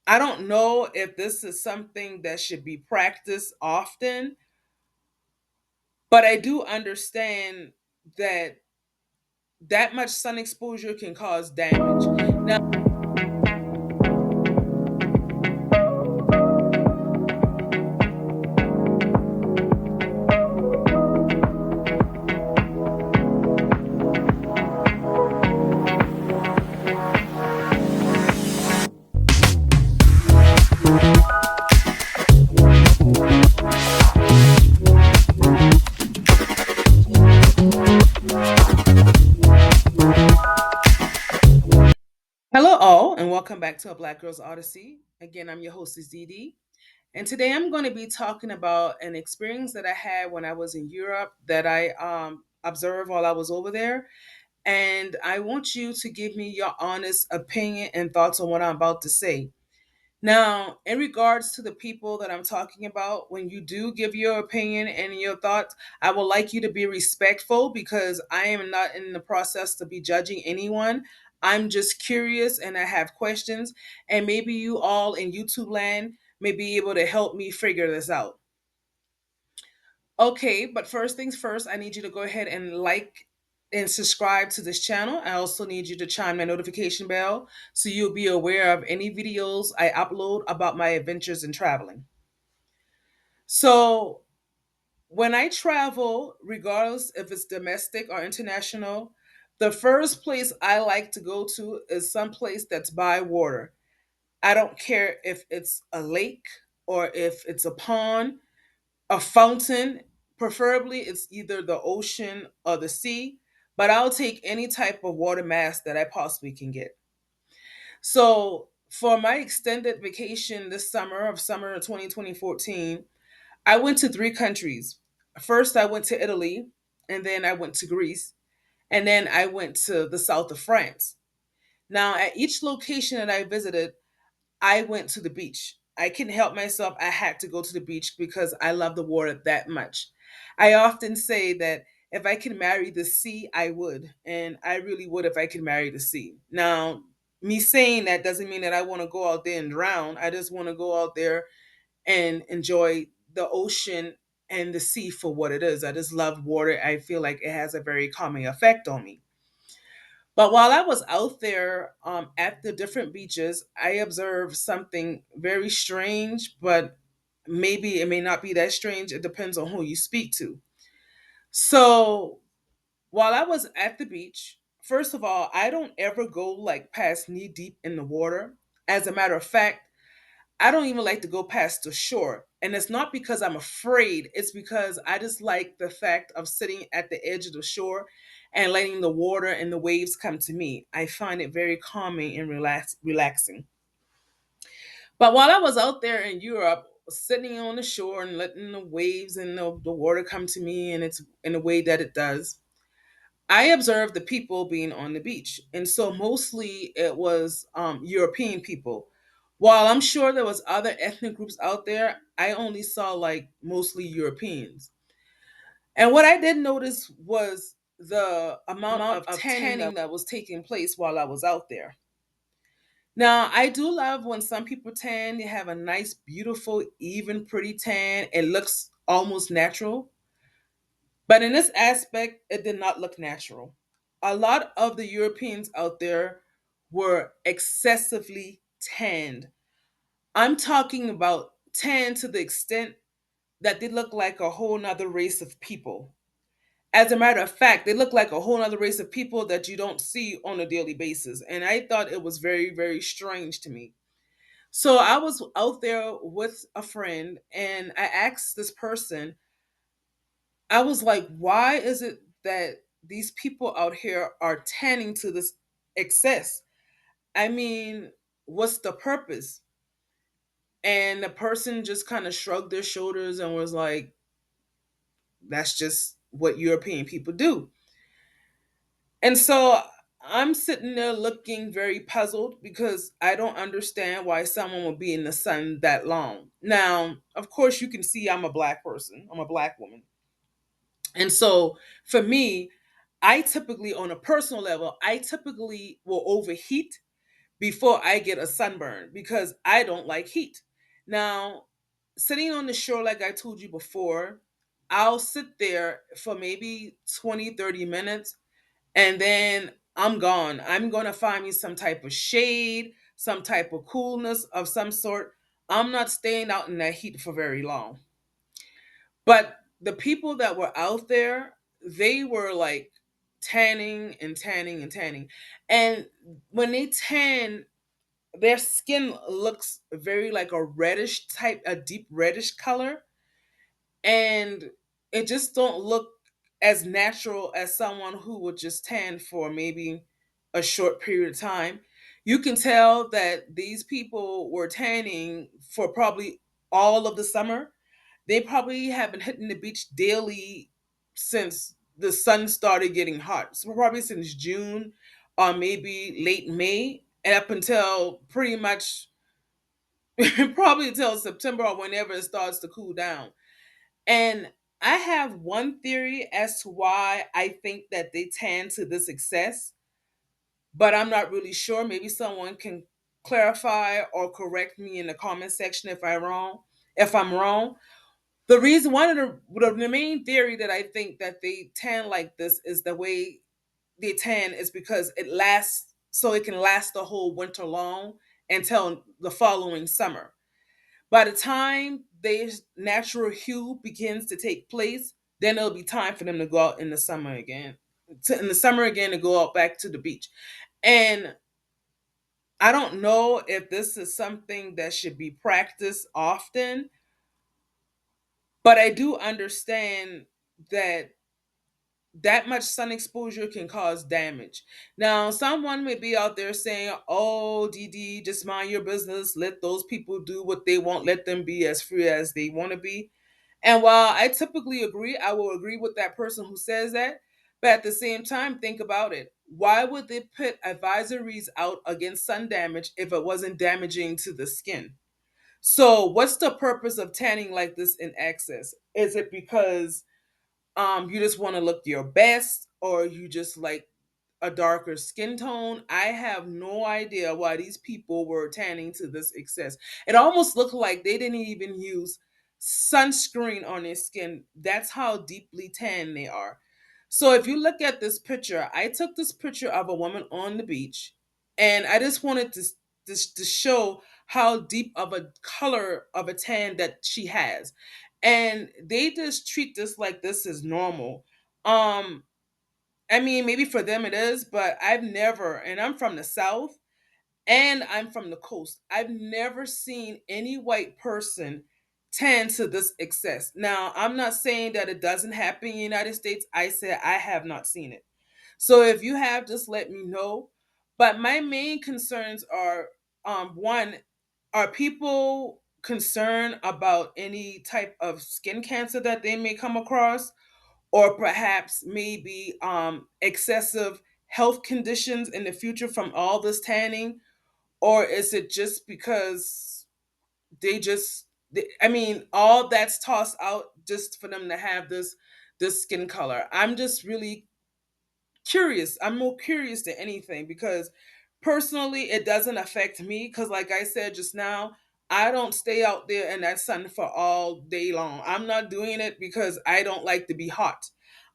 I don't know if this is something that should be practiced often, but I do understand that that much sun exposure can cause damage. Now, hello all, and welcome back to a Black Girls Odyssey. Again, I'm your hostess Dee Dee, and today I'm going to be talking about an experience that I had when I was in Europe that I observed while I was over there. And I want you to give me your honest opinion and thoughts on what I'm about to say. Now, in regards to the people that I'm talking about, when you do give your opinion and your thoughts, I would like you to be respectful because I am not in the process to be judging anyone. I'm just curious and I have questions, and maybe you all in YouTube land may be able to help me figure this out. Okay, but first things first, I need you to go ahead and like and subscribe to this channel. I also need you to chime my notification bell so you'll be aware of any videos I upload about my adventures in traveling. So, when I travel, regardless if it's domestic or international, the first place I like to go to is some place that's by water. I don't care if it's a lake or if it's a pond, a fountain. Preferably, it's either the ocean or the sea, but I'll take any type of water mass that I possibly can get. So, for my extended vacation this summer of 2014, I went to three countries. First, I went to Italy, and then I went to Greece, and then I went to the south of France. Now, at each location that I visited, I went to the beach. I couldn't help myself. I had to go to the beach because I love the water that much. I often say that if I could marry the sea, I would. And I really would if I could marry the sea. Now, me saying that doesn't mean that I want to go out there and drown. I just want to go out there and enjoy the ocean and the sea for what it is. I just love water. I feel like it has a very calming effect on me. But while I was out there at the different beaches, I observed something very strange, but maybe it may not be that strange. It depends on who you speak to. So while I was at the beach, first of all, I don't ever go like past knee deep in the water. As a matter of fact, I don't even like to go past the shore. And it's not because I'm afraid, it's because I just like the fact of sitting at the edge of the shore and letting the water and the waves come to me. I find it very calming and relaxing. But while I was out there in Europe, sitting on the shore and letting the waves and the water come to me and it's in the way that it does, I observed the people being on the beach, and so mostly it was European people. While I'm sure there was other ethnic groups out there, I only saw like mostly Europeans. And what I did notice was the amount of tanning that was taking place while I was out there. Now, I do love when some people tan, they have a nice, beautiful, even pretty tan. It looks almost natural. But in this aspect, it did not look natural. A lot of the Europeans out there were excessively tanned. I'm talking about tan to the extent that they look like a whole nother race of people. As a matter of fact, they look like a whole nother race of people that you don't see on a daily basis. And I thought it was very, very strange to me. So I was out there with a friend and I asked this person, I was like, why is it that these people out here are tanning to this excess? I mean, what's the purpose? And the person just kind of shrugged their shoulders and was like, that's just what European people do. And so I'm sitting there looking very puzzled because I don't understand why someone would be in the sun that long. Now, of course, you can see I'm a black person, I'm a black woman. And so for me, I typically, on a personal level, I typically will overheat before I get a sunburn because I don't like heat. Now, sitting on the shore, like I told you before, I'll sit there for maybe 20, 30 minutes and then I'm gone. I'm going to find me some type of shade, some type of coolness of some sort. I'm not staying out in that heat for very long. But the people that were out there, they were like tanning and tanning and tanning. And when they tan, their skin looks very like a reddish type, a deep reddish color, and it just don't look as natural as someone who would just tan for maybe a short period of time. You can tell that these people were tanning for probably all of the summer. They probably have been hitting the beach daily since the sun started getting hot. So probably since June or maybe late May and up until pretty much probably until September or whenever it starts to cool down. And I have one theory as to why I think that they tend to this excess, but I'm not really sure. Maybe someone can clarify or correct me in the comment section if I'm wrong. If I'm wrong, the reason one of the main theory that I think that they tan like this is the way they tan is because it lasts so it can last the whole winter long until the following summer. By the time their natural hue begins to take place, then it'll be time for them to go out in the summer again. In the summer again to go out back to the beach. And I don't know if this is something that should be practiced often, but I do understand that that much sun exposure can cause damage. Now, someone may be out there saying, "Oh, DD, just mind your business. Let those people do what they want. Let them be as free as they want to be." And while I typically agree, I will agree with that person who says that. But at the same time, think about it. Why would they put advisories out against sun damage if it wasn't damaging to the skin? So, what's the purpose of tanning like this in excess? Is it because you just want to look your best or you just like a darker skin tone? I have no idea why these people were tanning to this excess. It almost looked like they didn't even use sunscreen on their skin. That's how deeply tan they are. So if you look at this picture, I took this picture of a woman on the beach and I just wanted to show how deep of a color of a tan that she has. And they just treat this like this is normal. Um I mean, maybe for them it is, but I've never, and I'm from the South and I'm from the coast, I've never seen any white person tend to this excess. Now, I'm not saying that it doesn't happen in the United States. I said I have not seen it. So if you have, just let me know. But my main concerns are one, are people concerned about any type of skin cancer that they may come across? Or perhaps maybe excessive health conditions in the future from all this tanning? Or is it just because I mean, all that's tossed out just for them to have this skin color? I'm just really curious. I'm more curious than anything because personally it doesn't affect me because like I said just now, I don't stay out there in that sun for all day long. I'm not doing it because I don't like to be hot.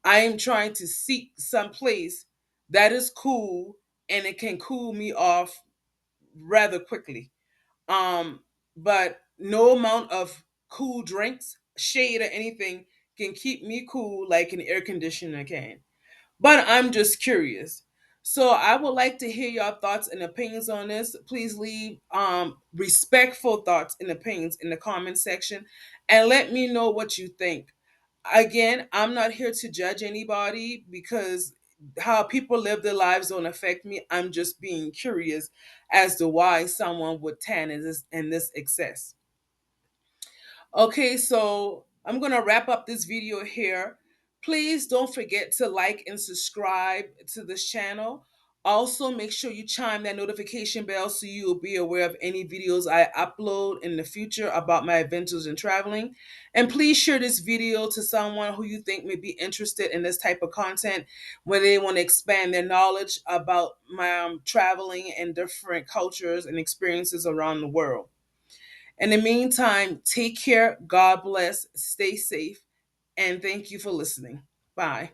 I am trying to seek some place that is cool and it can cool me off rather quickly. Um, but no amount of cool drinks, shade, or anything can keep me cool like an air conditioner can. But I'm just curious. So I would like to hear your thoughts and opinions on this. Please leave respectful thoughts and opinions in the comment section and let me know what you think. Again, I'm not here to judge anybody because how people live their lives don't affect me. I'm just being curious as to why someone would tan in this excess. Okay, so I'm gonna wrap up this video here. Please don't forget to like and subscribe to this channel. Also, make sure you chime that notification bell so you will be aware of any videos I upload in the future about my adventures in traveling. And please share this video to someone who you think may be interested in this type of content, where they want to expand their knowledge about my traveling and different cultures and experiences around the world. In the meantime, take care, God bless, stay safe, and thank you for listening. Bye.